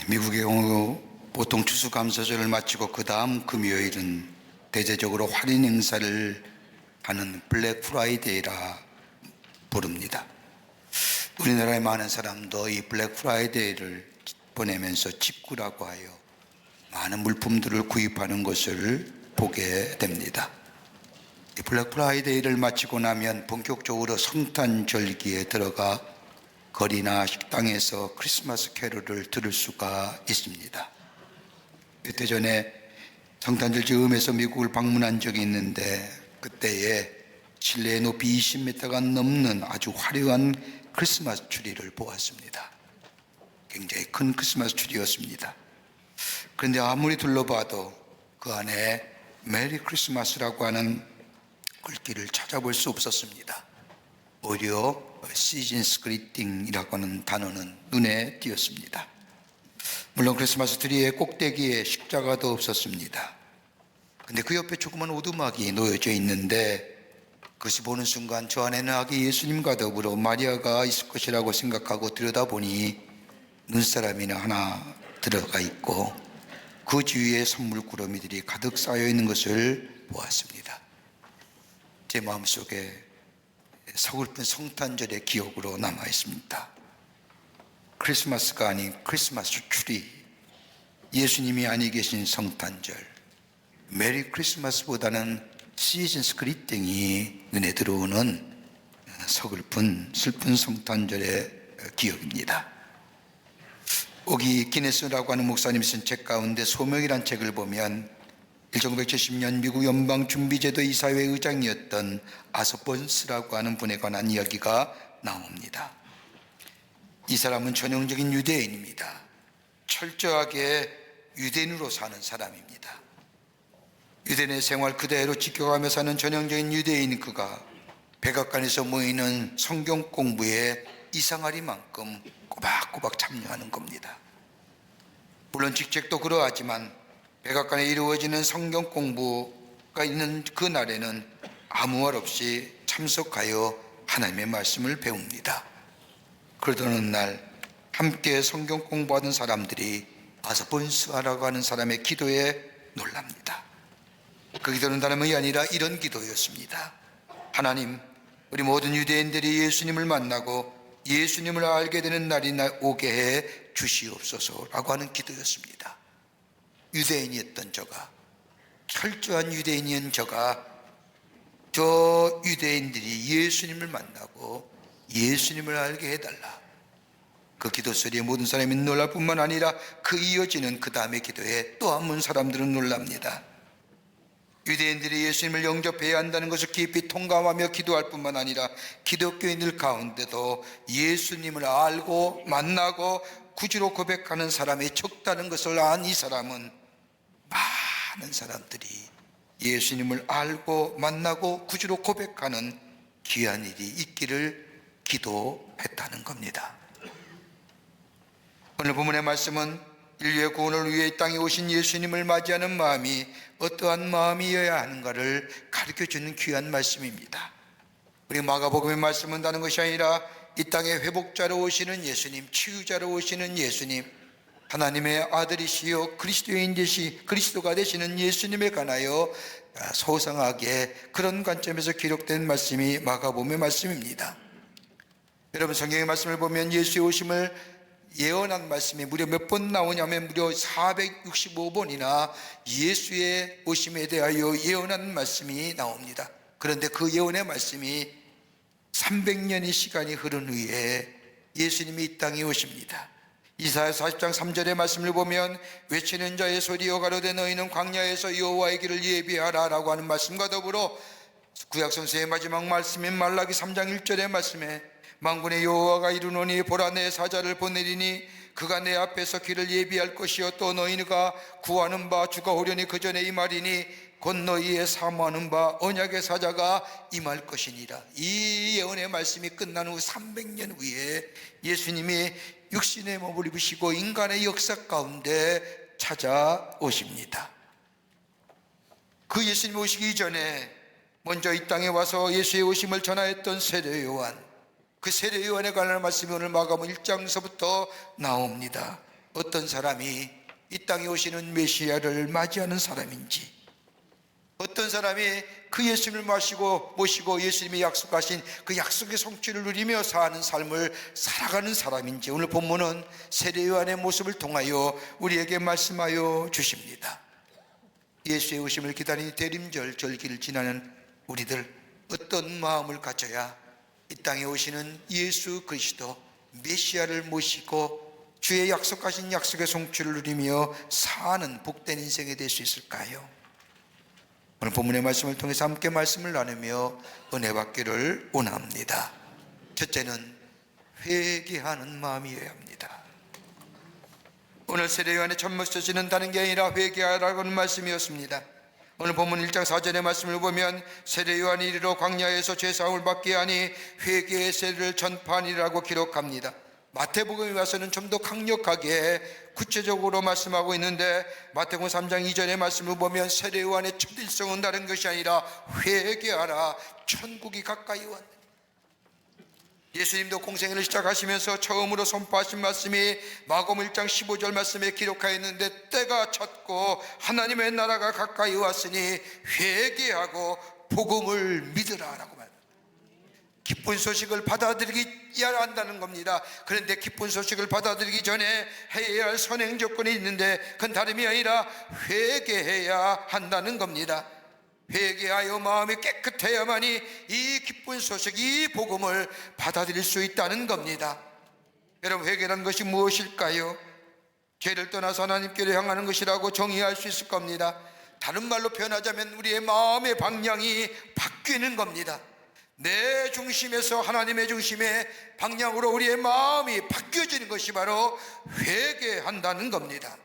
미국의 경우 보통 추수감사절을 마치고 그 다음 금요일은 대대적으로 할인 행사를 하는 블랙 프라이데이라 부릅니다. 우리나라의 많은 사람도 이 블랙 프라이데이를 보내면서 직구라고 하여 많은 물품들을 구입하는 것을 보게 됩니다. 이 블랙 프라이데이를 마치고 나면 본격적으로 성탄절기에 들어가 거리나 식당에서 크리스마스 캐롤을 들을 수가 있습니다. 몇 해 전에 성탄절 즈음에서 미국을 방문한 적이 있는데 그때에 실내의 높이 20m가 넘는 아주 화려한 크리스마스 트리를 보았습니다. 굉장히 큰 크리스마스 트리였습니다. 그런데 아무리 둘러봐도 그 안에 메리 크리스마스라고 하는 글귀를 찾아볼 수 없었습니다. 오히려 시즌스 그리팅이라고 하는 단어는 눈에 띄었습니다. 물론 크리스마스 트리의 꼭대기에 십자가도 없었습니다. 근데 그 옆에 조그만 오두막이 놓여져 있는데 그것이 보는 순간 저 안에는 아기 예수님과 더불어 마리아가 있을 것이라고 생각하고 들여다보니 눈사람이나 하나 들어가 있고 그 주위에 선물 꾸러미들이 가득 쌓여 있는 것을 보았습니다. 제 마음속에 서글픈 성탄절의 기억으로 남아 있습니다. 크리스마스가 아닌 크리스마스 트리, 예수님이 아니 계신 성탄절, 메리 크리스마스보다는 시즌스 그리팅이 눈에 들어오는 서글픈 슬픈 성탄절의 기억입니다. 오기 기네스라고 하는 목사님이 쓴 책 가운데 소명이란 책을 보면 1970년 미국 연방준비제도 이사회 의장이었던 아서번스라고 하는 분에 관한 이야기가 나옵니다. 이 사람은 전형적인 유대인입니다. 철저하게 유대인으로 사는 사람입니다. 유대인의 생활 그대로 지켜가며 사는 전형적인 유대인 그가 백악관에서 모이는 성경 공부에 이상하리만큼 꼬박꼬박 참여하는 겁니다. 물론 직책도 그러하지만 백악관에 이루어지는 성경 공부가 있는 그 날에는 아무 말 없이 참석하여 하나님의 말씀을 배웁니다. 그러던 어느 날 함께 성경 공부하던 사람들이 아서본스라고 하는 사람의 기도에 놀랍니다. 그 기도는 다름 아니라 이런 기도였습니다. 하나님, 우리 모든 유대인들이 예수님을 만나고 예수님을 알게 되는 날이 오게 해 주시옵소서라고 하는 기도였습니다. 유대인이었던 저가, 철저한 유대인이었던 저가 저 유대인들이 예수님을 만나고 예수님을 알게 해달라. 그 기도 소리에 모든 사람이 놀랄 뿐만 아니라 그 이어지는 그 다음의 기도에 또 한 번 사람들은 놀랍니다. 유대인들이 예수님을 영접해야 한다는 것을 깊이 통감하며 기도할 뿐만 아니라 기독교인들 가운데도 예수님을 알고 만나고 구주로 고백하는 사람이 적다는 것을 안 이 사람은 많은 사람들이 예수님을 알고 만나고 구주로 고백하는 귀한 일이 있기를 기도했다는 겁니다. 오늘 본문의 말씀은 인류의 구원을 위해 이 땅에 오신 예수님을 맞이하는 마음이 어떠한 마음이어야 하는가를 가르쳐주는 귀한 말씀입니다. 우리 마가복음의 말씀은 다른 것이 아니라 이 땅에 회복자로 오시는 예수님, 치유자로 오시는 예수님, 하나님의 아들이시요 그리스도가 되시는 예수님에 관하여 소상하게 그런 관점에서 기록된 말씀이 마가복음의 말씀입니다. 여러분, 성경의 말씀을 보면 예수의 오심을 예언한 말씀이 무려 몇 번 나오냐면 무려 465번이나 예수의 오심에 대하여 예언한 말씀이 나옵니다. 그런데 그 예언의 말씀이 300년의 시간이 흐른 후에 예수님이 이 땅에 오십니다. 이사야 40장 3절의 말씀을 보면 외치는 자의 소리여 가로되 너희는 광야에서 여호와의 길을 예비하라 라고 하는 말씀과 더불어 구약성서의 마지막 말씀인 말라기 3장 1절의 말씀에 만군의 여호와가 이르노니 보라 내 사자를 보내리니 그가 내 앞에서 길을 예비할 것이요 또 너희가 구하는 바 주가 오려니 그 전에 임하리니 곧 너희의 사모하는 바 언약의 사자가 임할 것이니라. 이 예언의 말씀이 끝난 후 300년 후에 예수님이 육신의 몸을 입으시고 인간의 역사 가운데 찾아오십니다. 그 예수님 오시기 전에 먼저 이 땅에 와서 예수의 오심을 전하였던 세례 요한, 그 세례 요한에 관한 말씀이 오늘 마가복음 1장서부터 나옵니다. 어떤 사람이 이 땅에 오시는 메시아를 맞이하는 사람인지, 어떤 사람이 그 예수님을 모시고 예수님이 약속하신 그 약속의 성취를 누리며 사는 삶을 살아가는 사람인지 오늘 본문은 세례 요한의 모습을 통하여 우리에게 말씀하여 주십니다. 예수의 오심을 기다리는 대림절 절기를 지나는 우리들, 어떤 마음을 가져야 이 땅에 오시는 예수 그리스도 메시아를 모시고 주의 약속하신 약속의 성취를 누리며 사는 복된 인생이 될 수 있을까요? 오늘 본문의 말씀을 통해서 함께 말씀을 나누며 은혜 받기를 원합니다. 첫째는 회개하는 마음이어야 합니다. 오늘 세례 요한의 첫 메시지는 다른 게 아니라 회개하라고 하는 말씀이었습니다. 오늘 본문 1장 4절의 말씀을 보면 세례 요한이 이르러 광야에서 죄사함을 받게 하니 회개의 세례를 전파하니라고 기록합니다. 마태복음에 와서는 좀 더 강력하게 구체적으로 말씀하고 있는데 마태복음 3장 2절의 말씀을 보면 세례 요한의 첫 일성은 다른 것이 아니라 회개하라, 천국이 가까이 왔느니라. 예수님도 공생애를 시작하시면서 처음으로 선포하신 말씀이 마가복음 1장 15절 말씀에 기록하여 있는데 때가 찼고 하나님의 나라가 가까이 왔으니 회개하고 복음을 믿으라 라고 말합니다. 기쁜 소식을 받아들이기야 한다는 겁니다. 그런데 기쁜 소식을 받아들이기 전에 해야 할 선행 조건이 있는데 그건 다름이 아니라 회개해야 한다는 겁니다. 회개하여 마음이 깨끗해야만이 이 기쁜 소식, 이 복음을 받아들일 수 있다는 겁니다. 여러분, 회개라는 것이 무엇일까요? 죄를 떠나서 하나님께로 향하는 것이라고 정의할 수 있을 겁니다. 다른 말로 표현하자면 우리의 마음의 방향이 바뀌는 겁니다. 내 중심에서 하나님의 중심의 방향으로 우리의 마음이 바뀌어지는 것이 바로 회개한다는 겁니다.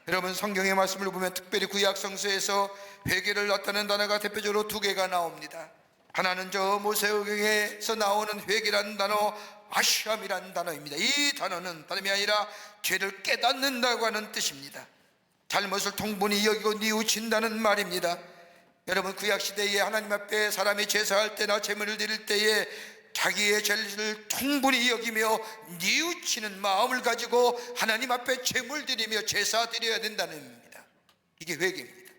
여러분, 성경의 말씀을 보면 특별히 구약 성서에서 회개를 나타내는 단어가 대표적으로 두 개가 나옵니다. 하나는 저 모세오경에서 나오는 회개라는 단어, 아시함이라는 단어입니다. 이 단어는 다름이 아니라 죄를 깨닫는다고 하는 뜻입니다. 잘못을 통분히 여기고 뉘우친다는 말입니다. 여러분, 구약시대에 하나님 앞에 사람이 제사할 때나 제물을 드릴 때에 자기의 죄를 충분히 여기며 뉘우치는 마음을 가지고 하나님 앞에 제물 드리며 제사 드려야 된다는 의미입니다. 이게 회개입니다.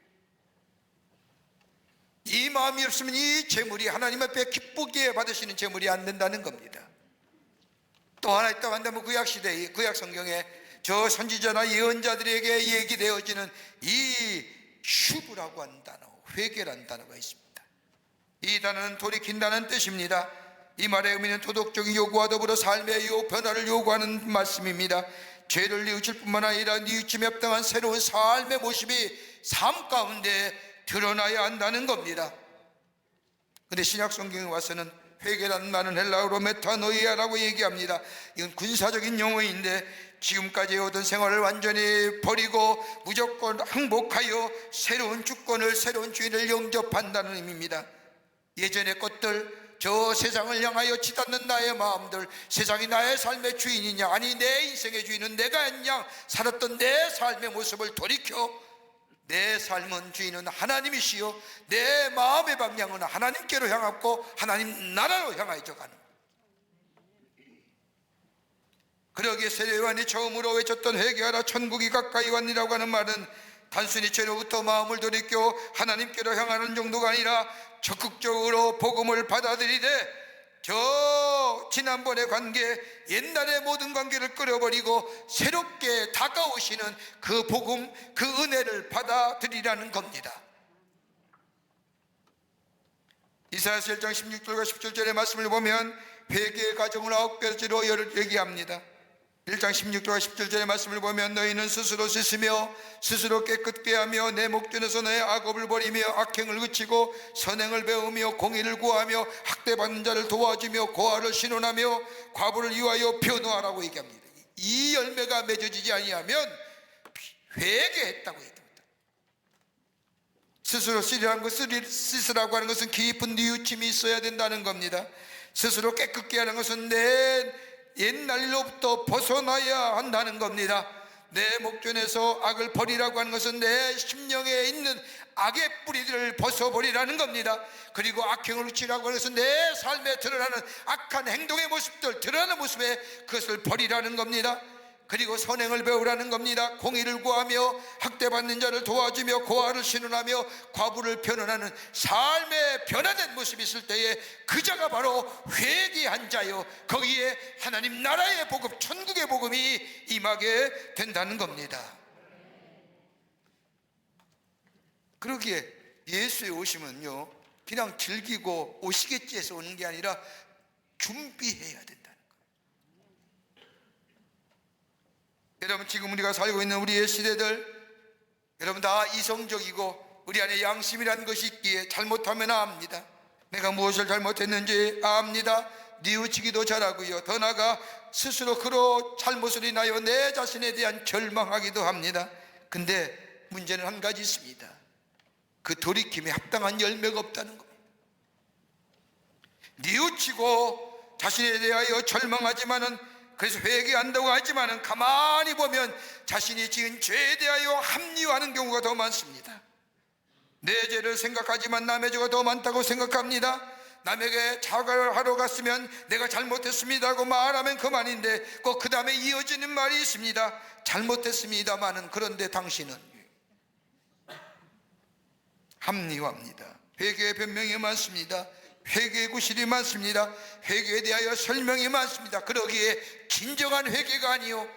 이 마음이 없으면 이 제물이 하나님 앞에 기쁘게 받으시는 제물이 안 된다는 겁니다. 또 하나 있다고 한다면 구약시대에, 구약성경에 저 선지자나 예언자들에게 얘기되어지는 이 슈브라고 하는 단어, 회개라는 단어가 있습니다. 이 단어는 돌이킨다는 뜻입니다. 이 말의 의미는 도덕적인 요구와 더불어 삶의 변화를 요구하는 말씀입니다. 죄를 뉘우칠 뿐만 아니라 뉘우침에 합당한 새로운 삶의 모습이 삶 가운데 드러나야 한다는 겁니다. 그런데 신약 성경에 와서는 회개라는 말은 헬라어로 메타노이아라고 얘기합니다. 이건 군사적인 용어인데 지금까지 해오던 생활을 완전히 버리고 무조건 항복하여 새로운 주권을, 새로운 주인을 영접한다는 의미입니다. 예전의 것들, 저 세상을 향하여 치닫는 나의 마음들, 세상이 나의 삶의 주인이냐, 아니 내 인생의 주인은 내가 했냐, 살았던 내 삶의 모습을 돌이켜 내 삶은 주인은 하나님이시요 내 마음의 방향은 하나님께로 향하고 하나님 나라로 향하여 가는. 그러기에 세례 요한이 처음으로 외쳤던 회개하라 천국이 가까이 왔니라고 하는 말은 단순히 죄로부터 마음을 돌이켜 하나님께로 향하는 정도가 아니라 적극적으로 복음을 받아들이되 저 지난번의 관계, 옛날의 모든 관계를 끊어버리고 새롭게 다가오시는 그 복음, 그 은혜를 받아들이라는 겁니다. 이사야서 1장 16절과 17절의 말씀을 보면 회개의 과정을 9가지로 얘기합니다. 1장 16절과 17절의 말씀을 보면 너희는 스스로 씻으며 스스로 깨끗게 하며 내 목전에서 너의 악업을 버리며 악행을 그치고 선행을 배우며 공의를 구하며 학대받는 자를 도와주며 고아를 신원하며 과부를 위하여 변호하라고 얘기합니다. 이 열매가 맺어지지 아니하면 회개했다고 얘기합니다. 스스로 씻으라고 하는 것은 깊은 뉘우침이 있어야 된다는 겁니다. 스스로 깨끗게 하는 것은 내 옛날 일로부터 벗어나야 한다는 겁니다. 내 목전에서 악을 버리라고 하는 것은 내 심령에 있는 악의 뿌리들을 벗어버리라는 겁니다. 그리고 악행을 그치라고 하는 것은 내 삶에 드러나는 악한 행동의 모습들, 드러나는 모습에 그것을 버리라는 겁니다. 그리고 선행을 배우라는 겁니다. 공의를 구하며 학대받는 자를 도와주며 고아를 신원하며 과부를 변호하는 삶의 변화된 모습이 있을 때에 그 자가 바로 회개한 자요, 거기에 하나님 나라의 복음, 천국의 복음이 임하게 된다는 겁니다. 그러기에 예수의 오심은요, 그냥 즐기고 오시겠지 해서 오는 게 아니라 준비해야 된다는 거예요. 여러분, 지금 우리가 살고 있는 우리의 시대들, 여러분 다 이성적이고 우리 안에 양심이라는 것이 있기에 잘못하면 압니다. 내가 무엇을 잘못했는지 압니다. 뉘우치기도 잘하고요, 더 나아가 스스로 그로 잘못을 인하여 내 자신에 대한 절망하기도 합니다. 근데 문제는 한 가지 있습니다. 그 돌이킴에 합당한 열매가 없다는 겁니다. 뉘우치고 자신에 대하여 절망하지만은, 그래서 회개한다고 하지만은 가만히 보면 자신이 지은 죄에 대하여 합리화하는 경우가 더 많습니다. 내 죄를 생각하지만 남의 죄가 더 많다고 생각합니다. 남에게 사과를 하러 갔으면 내가 잘못했습니다 하고 말하면 그만인데 꼭 그 다음에 이어지는 말이 있습니다. 잘못했습니다마는, 그런데 당신은 합리화합니다. 회개의 변명이 많습니다. 회개의 구실이 많습니다. 회개에 대하여 설명이 많습니다. 그러기에 진정한 회개가 아니요,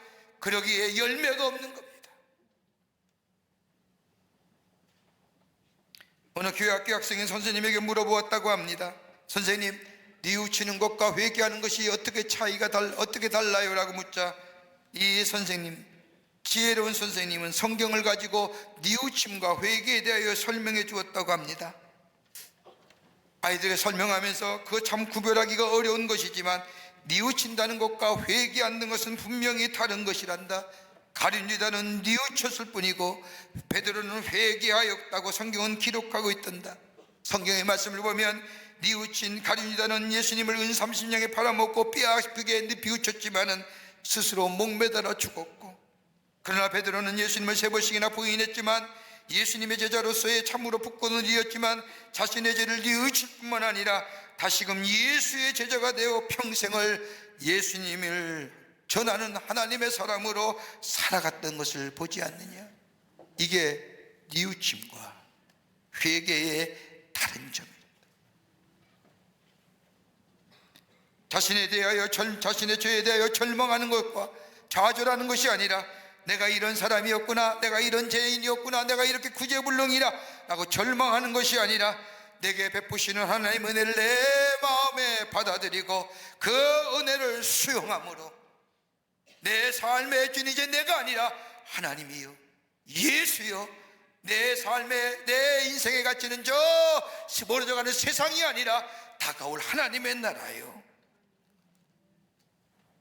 그러기에 열매가 없는 겁니다. 어느 교회 학교 학생이 선생님에게 물어보았다고 합니다. 선생님, 뉘우치는 것과 회개하는 것이 어떻게 달라요? 라고 묻자, 이 선생님, 지혜로운 선생님은 성경을 가지고 뉘우침과 회개에 대하여 설명해 주었다고 합니다. 아이들에게 설명하면서 그거 참 구별하기가 어려운 것이지만, 뉘우친다는 것과 회개하는 것은 분명히 다른 것이란다. 가룟유다는 뉘우쳤을 뿐이고 베드로는 회개하였다고 성경은 기록하고 있단다. 성경의 말씀을 보면 뉘우친 가룟유다는 예수님을 은 30냥에 팔아먹고 뼈 아프게 비웃쳤지만은 스스로 목매달아 죽었고, 그러나 베드로는 예수님을 3번씩이나 부인했지만 예수님의 제자로서의 참으로 굳건을 이었지만 자신의 죄를 뉘우칠 뿐만 아니라 다시금 예수의 제자가 되어 평생을 예수님을 전하는 하나님의 사람으로 살아갔던 것을 보지 않느냐. 이게 뉘우침과 회개의 다른 점입니다. 자신의 죄에 대하여 절망하는 것과 좌절하는 것이 아니라 내가 이런 사람이었구나, 내가 이런 죄인이었구나, 내가 이렇게 구제불능이라 라고 절망하는 것이 아니라 내게 베푸시는 하나님의 은혜를 내 마음에 받아들이고 그 은혜를 수용함으로 내 삶의 주인, 이제 내가 아니라 하나님이요, 예수요, 내 삶의, 내 인생의 가치는 저 멀어져가는 세상이 아니라 다가올 하나님의 나라요.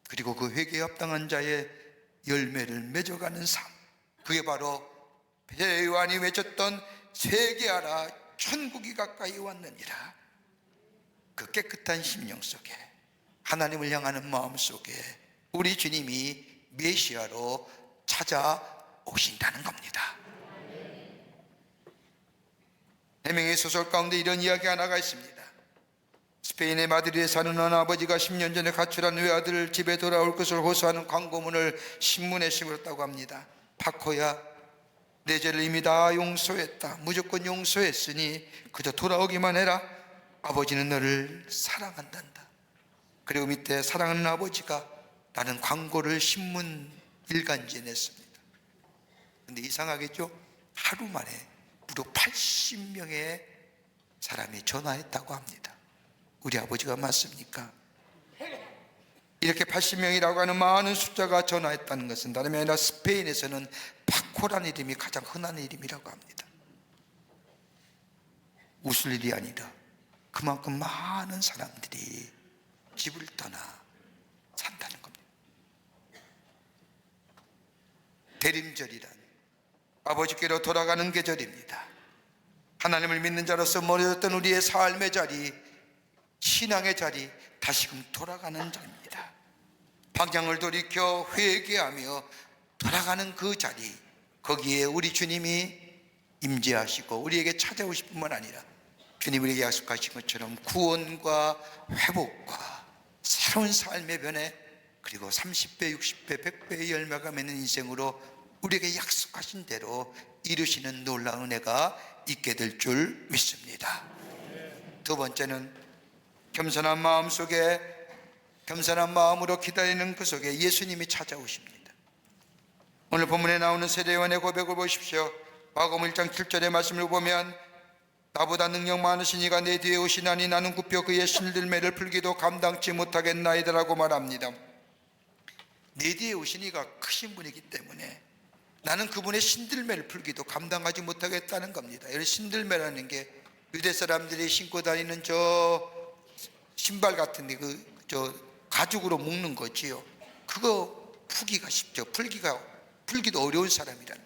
그리고 그 회개에 합당한 자의 열매를 맺어가는 삶, 그게 바로 요한이 외쳤던 회개하라, 천국이 가까이 왔느니라. 그 깨끗한 심령 속에, 하나님을 향하는 마음 속에 우리 주님이 메시아로 찾아오신다는 겁니다. 해명의 소설 가운데 이런 이야기 하나가 있습니다. 스페인의 마드리드에 사는 어느 아버지가 10년 전에 가출한 외아들 집에 돌아올 것을 호소하는 광고문을 신문에 실었다고 합니다. 파코야, 내 죄를 이미 다 용서했다. 무조건 용서했으니 그저 돌아오기만 해라. 아버지는 너를 사랑한단다. 그리고 밑에 사랑하는 아버지가 라는 광고를 신문 일간지에 냈습니다. 근데 이상하겠죠? 하루 만에 무려 80명의 사람이 전화했다고 합니다. 우리 아버지가 맞습니까? 이렇게 80명이라고 하는 많은 숫자가 전화했다는 것은 다름이 아니라 스페인에서는 파코라는 이름이 가장 흔한 이름이라고 합니다. 웃을 일이 아니라 그만큼 많은 사람들이 집을 떠나 산다는 겁니다. 대림절이란 아버지께로 돌아가는 계절입니다. 하나님을 믿는 자로서 멀어졌던 우리의 삶의 자리, 신앙의 자리, 다시금 돌아가는 자리입니다. 방향을 돌이켜 회개하며 돌아가는 그 자리, 거기에 우리 주님이 임재하시고 우리에게 찾아오실 뿐만 아니라 주님이 우리에게 약속하신 것처럼 구원과 회복과 새로운 삶의 변에 그리고 30배, 60배, 100배의 열매가 맺는 인생으로 우리에게 약속하신 대로 이루시는 놀라운 은혜가 있게 될 줄 믿습니다. 두 번째는 겸손한 마음 속에, 겸손한 마음으로 기다리는 그 속에 예수님이 찾아오십니다. 오늘 본문에 나오는 세례요한의 고백을 보십시오. 마가복음 1장 7절의 말씀을 보면 나보다 능력 많으신 이가 내 뒤에 오시나니 나는 굽혀 그의 신들매를 풀기도 감당치 못하겠나이다라고 말합니다. 내 뒤에 오신 이가 크신 분이기 때문에 나는 그분의 신들매를 풀기도 감당하지 못하겠다는 겁니다. 이 신들매라는 게 유대 사람들이 신고 다니는 저 신발 같은데 저 가죽으로 묶는 거지요. 그거 풀기가 쉽죠. 풀기도 어려운 사람이라는.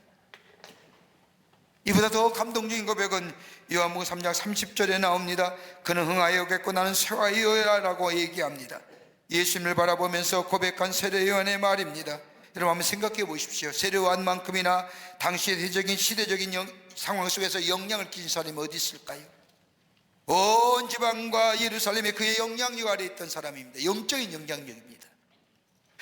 이보다 더 감동적인 고백은 요한복음 3장 30절에 나옵니다. 그는 흥하여겠고 나는 쇠하여야 라고 얘기합니다. 예수님을 바라보면서 고백한 세례요한의 말입니다. 여러분 한번 생각해 보십시오. 세례요한만큼이나 당시의 시대적인 상황 속에서 영향을 끼친 사람이 어디 있을까요? 온 지방과 예루살렘에 그의 영향력 아래 있던 사람입니다. 영적인 영향력입니다.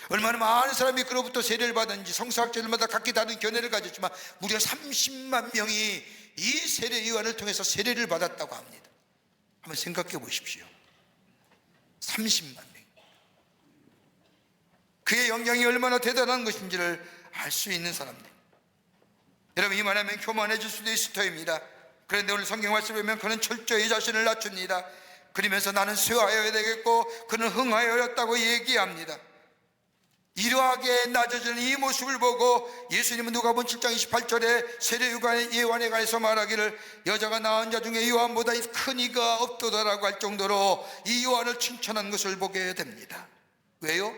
얼마나 많은 사람이 그로부터 세례를 받았는지 성서학자들마다 각기 다른 견해를 가졌지만 무려 30만 명이 이 세례 요한을 통해서 세례를 받았다고 합니다. 한번 생각해 보십시오. 30만 명. 그의 영향이 얼마나 대단한 것인지를 알 수 있는 사람들. 여러분 이만하면 교만해질 수도 있을 터입니다. 그런데 오늘 성경 말씀을 보면 그는 철저히 자신을 낮춥니다. 그러면서 나는 쇠하여야 되겠고 그는 흥하여였다고 얘기합니다. 이러하게 낮아지는 이 모습을 보고 예수님은 누가복음 7장 28절에 세례요한에 관해서 말하기를 여자가 낳은 자 중에 요한보다 큰 이가 없도다라고 할 정도로 이 요한을 칭찬한 것을 보게 됩니다. 왜요?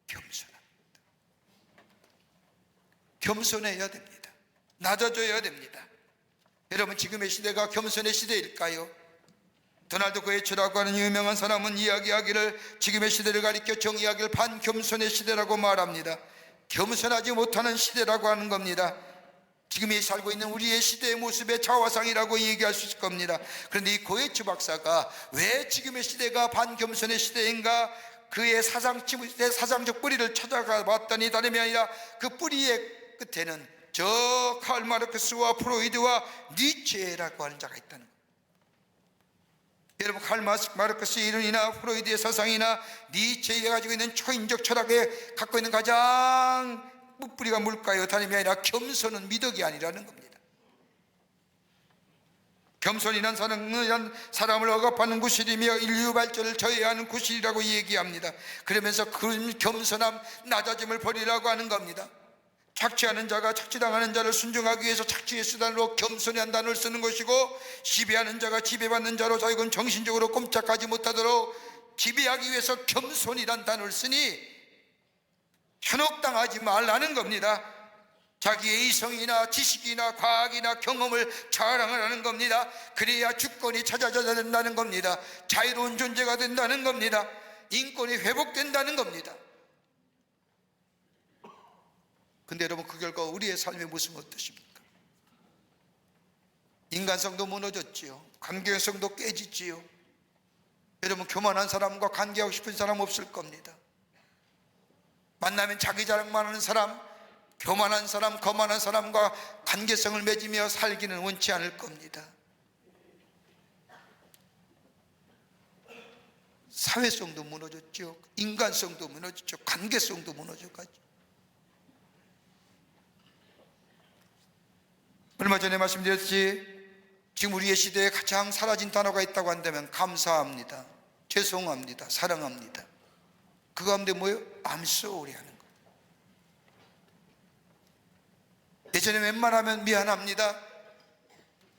겸손합니다. 겸손해야 됩니다. 낮아져야 됩니다. 여러분 지금의 시대가 겸손의 시대일까요? 도널드 고에츠라고 하는 유명한 사람은 이야기하기를 지금의 시대를 가리켜 정의하기를 반겸손의 시대라고 말합니다. 겸손하지 못하는 시대라고 하는 겁니다. 지금 살고 있는 우리의 시대의 모습의 자화상이라고 얘기할 수 있을 겁니다. 그런데 이 고에츠 박사가 왜 지금의 시대가 반겸손의 시대인가, 그의 사상적 뿌리를 찾아가 봤더니 다름이 아니라 그 뿌리의 끝에는 저 칼 마르크스와 프로이드와 니체라고 하는 자가 있다는 겁니다. 여러분 칼 마르크스의 이론이나 프로이드의 사상이나 니체가 가지고 있는 초인적 철학에 갖고 있는 가장 뿌리가 뭘까요? 다름이 아니라 겸손은 미덕이 아니라는 겁니다. 겸손이란 사람을 억압하는 구실이며 인류 발전을 저해하는 구실이라고 얘기합니다. 그러면서 그 겸손함, 낮아짐을 버리라고 하는 겁니다. 착취하는 자가 착취당하는 자를 순종하기 위해서 착취의 수단으로 겸손이라는 단어를 쓰는 것이고, 지배하는 자가 지배받는 자로 자기는 정신적으로 꼼짝하지 못하도록 지배하기 위해서 겸손이라는 단어를 쓰니 현혹당하지 말라는 겁니다. 자기의 이성이나 지식이나 과학이나 경험을 자랑하라는 겁니다. 그래야 주권이 찾아져야 된다는 겁니다. 자유로운 존재가 된다는 겁니다. 인권이 회복된다는 겁니다. 근데 여러분 그 결과 우리의 삶의 모습은 어떠십니까? 인간성도 무너졌지요. 관계성도 깨지지요. 여러분 교만한 사람과 관계하고 싶은 사람 없을 겁니다. 만나면 자기 자랑만 하는 사람, 교만한 사람, 거만한 사람과 관계성을 맺으며 살기는 원치 않을 겁니다. 사회성도 무너졌죠. 인간성도 무너졌죠. 관계성도 무너져가지고. 얼마 전에 말씀드렸지, 지금 우리의 시대에 가장 사라진 단어가 있다고 한다면 감사합니다, 죄송합니다, 사랑합니다. 그 가운데 뭐예요? I'm sorry 하는 거. 예전에 웬만하면 미안합니다,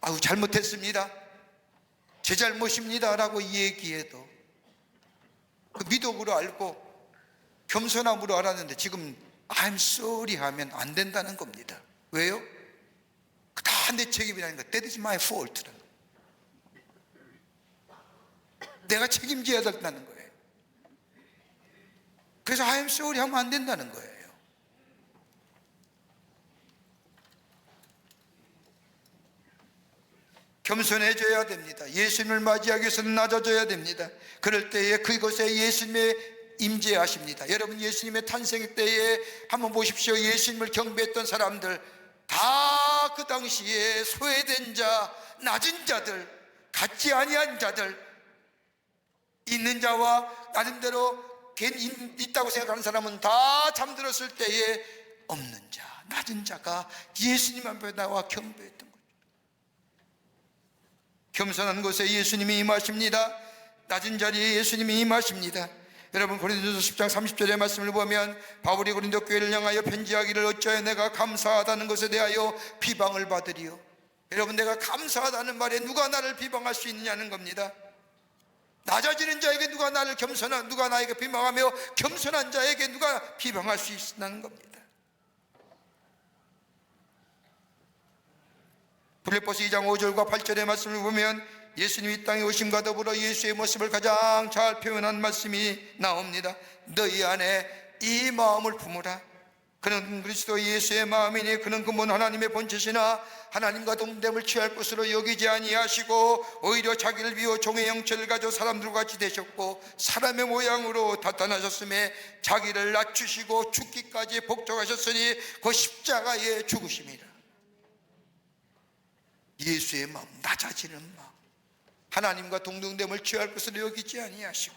아우 잘못했습니다, 제 잘못입니다 라고 얘기해도 그 미덕으로 알고 겸손함으로 알았는데 지금 I'm sorry 하면 안 된다는 겁니다. 왜요? 다 내 책임이라는 거. That is my fault. 내가 책임져야 된다는 거예요. 그래서 I am sorry 하면 안 된다는 거예요. 겸손해져야 됩니다. 예수님을 맞이하기 위해서는 낮아져야 됩니다. 그럴 때에 그곳에 예수님의 임재하십니다. 여러분, 예수님의 탄생 때에 한번 보십시오. 예수님을 경배했던 사람들 다 그 당시에 소외된 자, 낮은 자들, 같지 아니한 자들, 있는 자와 나름대로 있다고 생각하는 사람은 다 잠들었을 때에 없는 자, 낮은 자가 예수님 앞에 나와 경배했던 거죠. 겸손한 곳에 예수님이 임하십니다. 낮은 자리에 예수님이 임하십니다. 여러분, 고린도서 10장 30절의 말씀을 보면 바울이 고린도 교회를 향하여 편지하기를 어찌하여 내가 감사하다는 것에 대하여 비방을 받으리요. 여러분, 내가 감사하다는 말에 누가 나를 비방할 수 있느냐는 겁니다. 낮아지는 자에게 누가 누가 나에게 비방하며 겸손한 자에게 누가 비방할 수 있다는 겁니다. 빌립보서 2장 5절과 8절의 말씀을 보면 예수님이 이 땅에 오심과 더불어 예수의 모습을 가장 잘 표현한 말씀이 나옵니다. 너희 안에 이 마음을 품으라. 그는 그리스도 예수의 마음이니 그는 근본 하나님의 본체시나 하나님과 동됨을 취할 것으로 여기지 아니하시고 오히려 자기를 비워 종의 형체를 가져 사람들과 같이 되셨고 사람의 모양으로 나타나셨음에 자기를 낮추시고 죽기까지 복종하셨으니 그 십자가에 죽으심이라. 예수의 마음, 낮아지는 마음, 하나님과 동등됨을 취할 것으로 여기지 아니하시고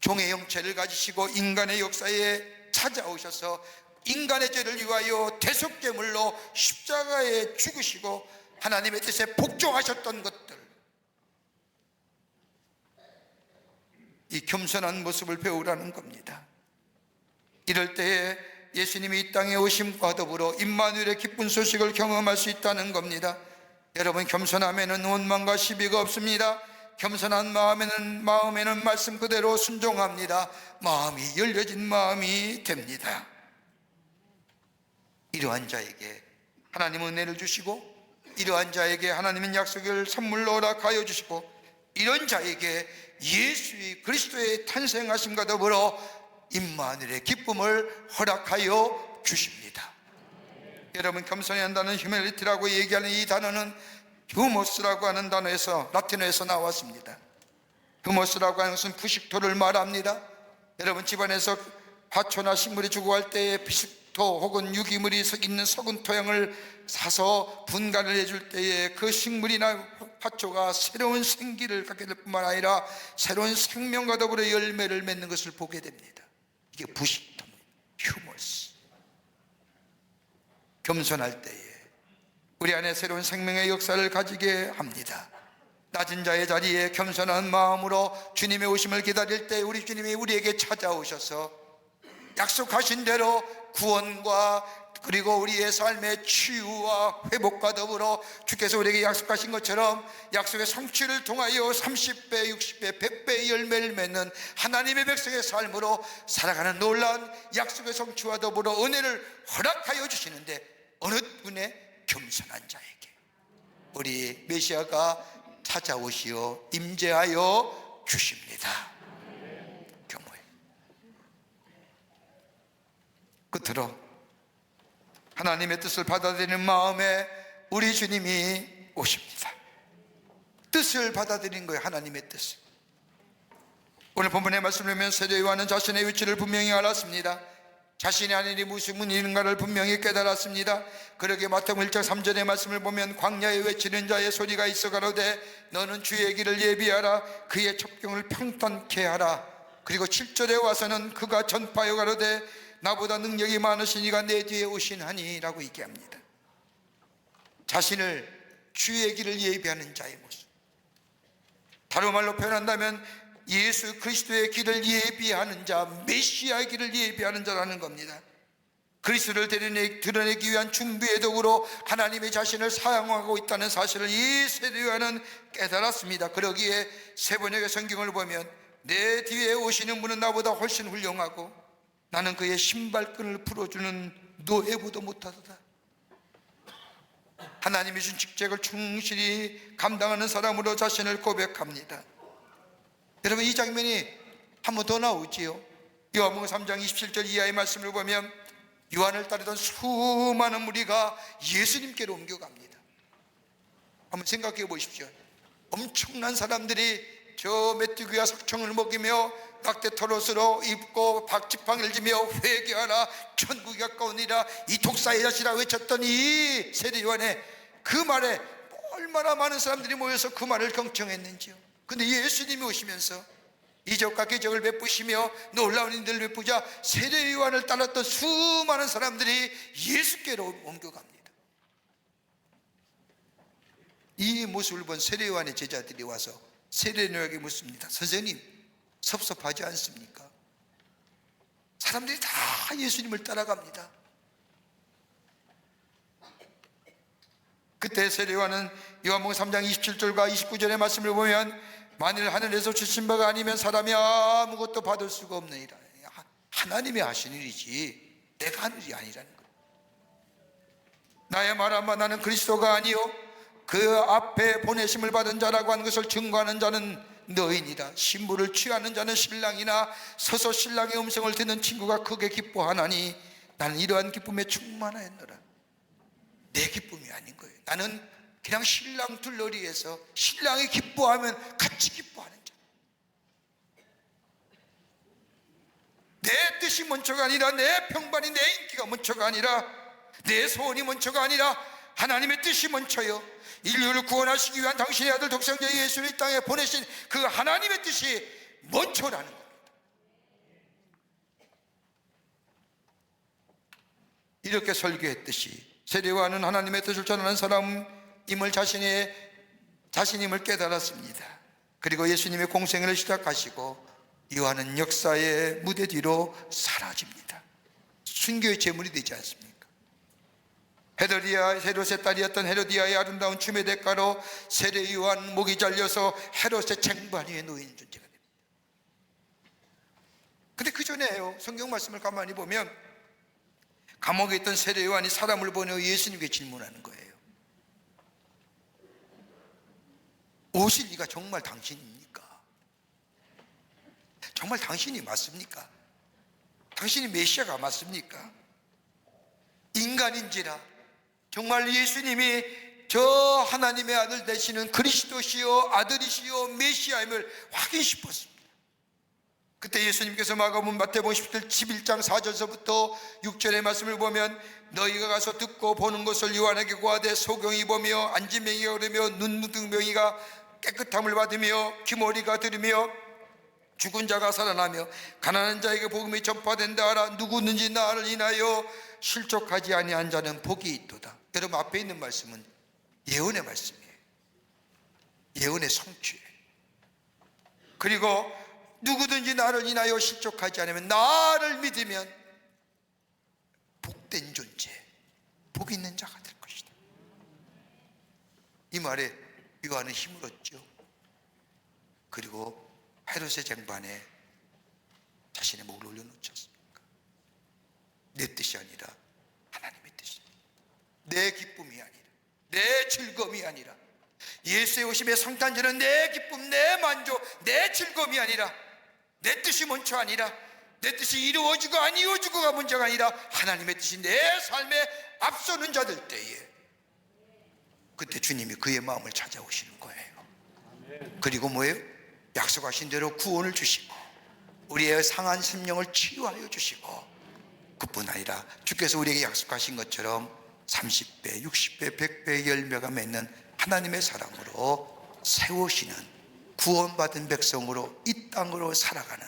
종의 형체를 가지시고 인간의 역사에 찾아오셔서 인간의 죄를 위하여 대속제물로 십자가에 죽으시고 하나님의 뜻에 복종하셨던 것들, 이 겸손한 모습을 배우라는 겁니다. 이럴 때에 예수님이 이 땅에 오심과 더불어 임마누엘의 기쁜 소식을 경험할 수 있다는 겁니다. 여러분, 겸손함에는 원망과 시비가 없습니다. 겸손한 마음에는 말씀 그대로 순종합니다. 마음이 열려진 마음이 됩니다. 이러한 자에게 하나님은 은혜를 주시고 이러한 자에게 하나님은 약속을 선물로 허락하여 주시고 이런 자에게 예수의 그리스도의 탄생하심과 더불어 임마누엘의 기쁨을 허락하여 주십니다. 여러분, 겸손해야 한다는 휴밀리티라고 얘기하는 이 단어는 휴모스라고 하는 단어에서 라틴어에서 나왔습니다. 휴모스라고 하는 것은 부식토를 말합니다. 여러분, 집안에서 화초나 식물이 죽어갈 때에 부식토 혹은 유기물이 있는 썩은 토양을 사서 분갈을 해줄 때에 그 식물이나 화초가 새로운 생기를 갖게 될 뿐만 아니라 새로운 생명과 더불어 열매를 맺는 것을 보게 됩니다. 이게 부식토입니다. 휴모스. 겸손할 때에 우리 안에 새로운 생명의 역사를 가지게 합니다. 낮은 자의 자리에 겸손한 마음으로 주님의 오심을 기다릴 때 우리 주님이 우리에게 찾아오셔서 약속하신 대로 구원과 그리고 우리의 삶의 치유와 회복과 더불어 주께서 우리에게 약속하신 것처럼 약속의 성취를 통하여 30배, 60배, 100배의 열매를 맺는 하나님의 백성의 삶으로 살아가는 놀라운 약속의 성취와 더불어 은혜를 허락하여 주시는데 어느 분의 겸손한 자에게 우리 메시아가 찾아오시어 임재하여 주십니다. 경고해. 끝으로 하나님의 뜻을 받아들이는 마음에 우리 주님이 오십니다. 뜻을 받아들이는 거예요. 하나님의 뜻을. 오늘 본문의 말씀을 보면 세례 요한은 자신의 위치를 분명히 알았습니다. 자신이 아닌 일이 무슨 일인가를 분명히 깨달았습니다. 그러게 마태복음 1장 3절의 말씀을 보면 광야에 외치는 자의 소리가 있어 가로되 너는 주의 길을 예비하라 그의 첩경을 평탄케 하라. 그리고 7절에 와서는 그가 전파하여 가로되 나보다 능력이 많으시니가 내 뒤에 오시나니 라고 얘기합니다. 자신을 주의 길을 예비하는 자의 모습, 다른 말로 표현한다면 예수 그리스도의 길을 예비하는 자, 메시아의 길을 예비하는 자라는 겁니다. 그리스도를 드러내기 위한 준비의 도구로 하나님의 자신을 사용하고 있다는 사실을 이 세례 요한은 깨달았습니다. 그러기에 세 번역의 성경을 보면 내 뒤에 오시는 분은 나보다 훨씬 훌륭하고 나는 그의 신발끈을 풀어주는 노예보도 못하도다. 하나님이 준 직책을 충실히 감당하는 사람으로 자신을 고백합니다. 여러분, 이 장면이 한 번 더 나오지요. 요한복음 3장 27절 이하의 말씀을 보면 요한을 따르던 수많은 무리가 예수님께로 옮겨갑니다. 한번 생각해 보십시오. 엄청난 사람들이 저 메뚜기와 석청을 먹이며 낙태 털옷으로 입고 박지팡이를 지며 회개하라 천국이 가까우니라 이 독사의 자식이라 외쳤던 이 세례 요한의 그 말에 얼마나 많은 사람들이 모여서 그 말을 경청했는지요. 근데 예수님이 오시면서 이적과 기적을 베푸시며 놀라운 일들을 베푸자 세례 요한을 따랐던 수많은 사람들이 예수께로 옮겨갑니다. 이 모습을 본 세례 요한의 제자들이 와서 세례 요한에게 묻습니다. 선생님, 섭섭하지 않습니까? 사람들이 다 예수님을 따라갑니다. 그때 세례 요한은 요한복음 3장 27절과 29절의 말씀을 보면 만일 하늘에서 주신 바가 아니면 사람이 아무것도 받을 수가 없느니라. 하나님이 하신 일이지 내가 하는 일이 아니라는 거예요. 나의 말한 바 나는 그리스도가 아니요 그 앞에 보내심을 받은 자라고 하는 것을 증거하는 자는 너희니라. 신부를 취하는 자는 신랑이나 서서 신랑의 음성을 듣는 친구가 크게 기뻐하나니 나는 이러한 기쁨에 충만하였노라. 내 기쁨이 아닌 거예요. 나는 그냥 신랑 둘러리에서 신랑이 기뻐하면 같이 기뻐하는 자. 내 뜻이 먼저가 아니라 내 평판이 내 인기가 먼저가 아니라 내 소원이 먼저가 아니라 하나님의 뜻이 먼저요. 인류를 구원하시기 위한 당신의 아들 독생자 예수를 이 땅에 보내신 그 하나님의 뜻이 먼저라는 겁니다. 이렇게 설교했듯이 세례 요한은 하나님의 뜻을 전하는 사람임을 자신임을 깨달았습니다. 그리고 예수님의 공생애를 시작하시고 요한은 역사의 무대 뒤로 사라집니다. 순교의 제물이 되지 않습니까? 헤롯의 딸이었던 헤로디아의 아름다운 춤의 대가로 세례 요한 목이 잘려서 헤롯의 쟁반 위에 놓인 존재가 됩니다. 근데 그 전에요, 성경 말씀을 가만히 보면 감옥에 있던 세례 요한이 사람을 보내어 예수님께 질문하는 거예요. 오실 이가 정말 당신입니까? 정말 당신이 맞습니까? 당신이 메시아가 맞습니까? 인간인지라 정말 예수님이 저 하나님의 아들 되시는 그리스도시요 아들이시요 메시아임을 확인 싶었습니다. 그때 예수님께서 마가복음 마태복음 11장 4절서부터 6절의 말씀을 보면 너희가 가서 듣고 보는 것을 요한에게 구하되 소경이 보며 안진뱅이가 오르며 눈무등병이가 깨끗함을 받으며 귀머리가 들으며 죽은 자가 살아나며 가난한 자에게 복음이 전파된다 하라. 누구든지 나를 인하여 실족하지 아니한 자는 복이 있도다. 여러분 앞에 있는 말씀은 예언의 말씀이에요. 예언의 성취예요. 그리고 누구든지 나를 인하여 실족하지 않으면 나를 믿으면 복된 존재, 복 있는 자가 될 것이다. 이 말에 요한은 힘을 얻죠. 그리고 헤롯의 쟁반에 자신의 목을 올려놓쳤습니까? 내 뜻이 아니라 하나님의 뜻이, 내 기쁨이 아니라 내 즐거움이 아니라 예수의 오심의 성탄절은 내 기쁨, 내 만족, 내 즐거움이 아니라 내 뜻이 먼저 아니라 내 뜻이 이루어지고 안 이루어지고가 문제가 아니라 하나님의 뜻이 내 삶에 앞서는 자들 때에 그때 주님이 그의 마음을 찾아오시는 거예요. 그리고 뭐예요? 약속하신 대로 구원을 주시고 우리의 상한 심령을 치유하여 주시고 그뿐 아니라 주께서 우리에게 약속하신 것처럼 30배, 60배, 100배의 열매가 맺는 하나님의 사랑으로 세우시는 구원받은 백성으로 이 땅으로 살아가는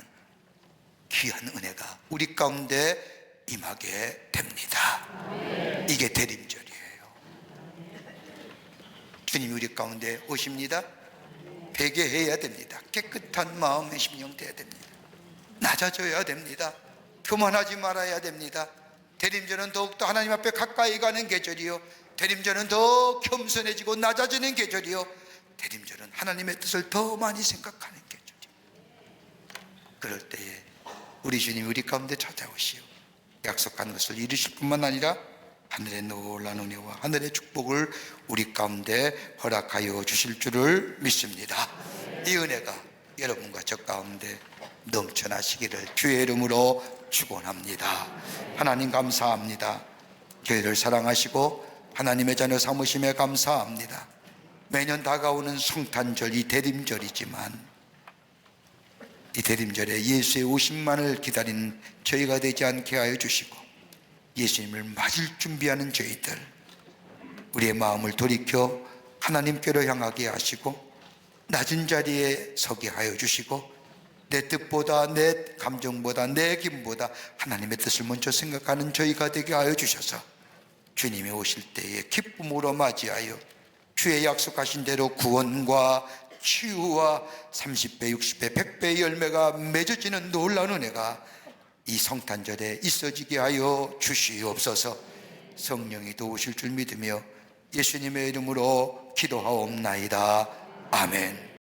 귀한 은혜가 우리 가운데 임하게 됩니다. 이게 대림절이에요. 주님이 우리 가운데 오십니다. 회개해야 됩니다. 깨끗한 마음의 심령 되어야 됩니다. 낮아져야 됩니다. 교만하지 말아야 됩니다. 대림절은 더욱더 하나님 앞에 가까이 가는 계절이요, 대림절은 더 겸손해지고 낮아지는 계절이요, 대림절은 하나님의 뜻을 더 많이 생각하는 계절이요. 그럴 때에 우리 주님이 우리 가운데 찾아오시오 약속한 것을 이루실 뿐만 아니라 하늘의 놀라운 은혜와 하늘의 축복을 우리 가운데 허락하여 주실 줄을 믿습니다. 이 은혜가 여러분과 저 가운데 넘쳐나시기를 주의 이름으로 축원합니다. 하나님 감사합니다. 교회를 사랑하시고 하나님의 자녀 삼으심에 감사합니다. 매년 다가오는 성탄절, 이 대림절이지만 이 대림절에 예수의 오심만을 기다리는 저희가 되지 않게 하여 주시고, 예수님을 맞을 준비하는 저희들, 우리의 마음을 돌이켜 하나님께로 향하게 하시고 낮은 자리에 서게 하여 주시고, 내 뜻보다, 내 감정보다, 내 기분보다 하나님의 뜻을 먼저 생각하는 저희가 되게 하여 주셔서 주님이 오실 때에 기쁨으로 맞이하여 주의 약속하신 대로 구원과 치유와 30배, 60배, 100배의 열매가 맺어지는 놀라운 은혜가 이 성탄절에 있어지게 하여 주시옵소서. 성령이 도우실 줄 믿으며 예수님의 이름으로 기도하옵나이다. 아멘.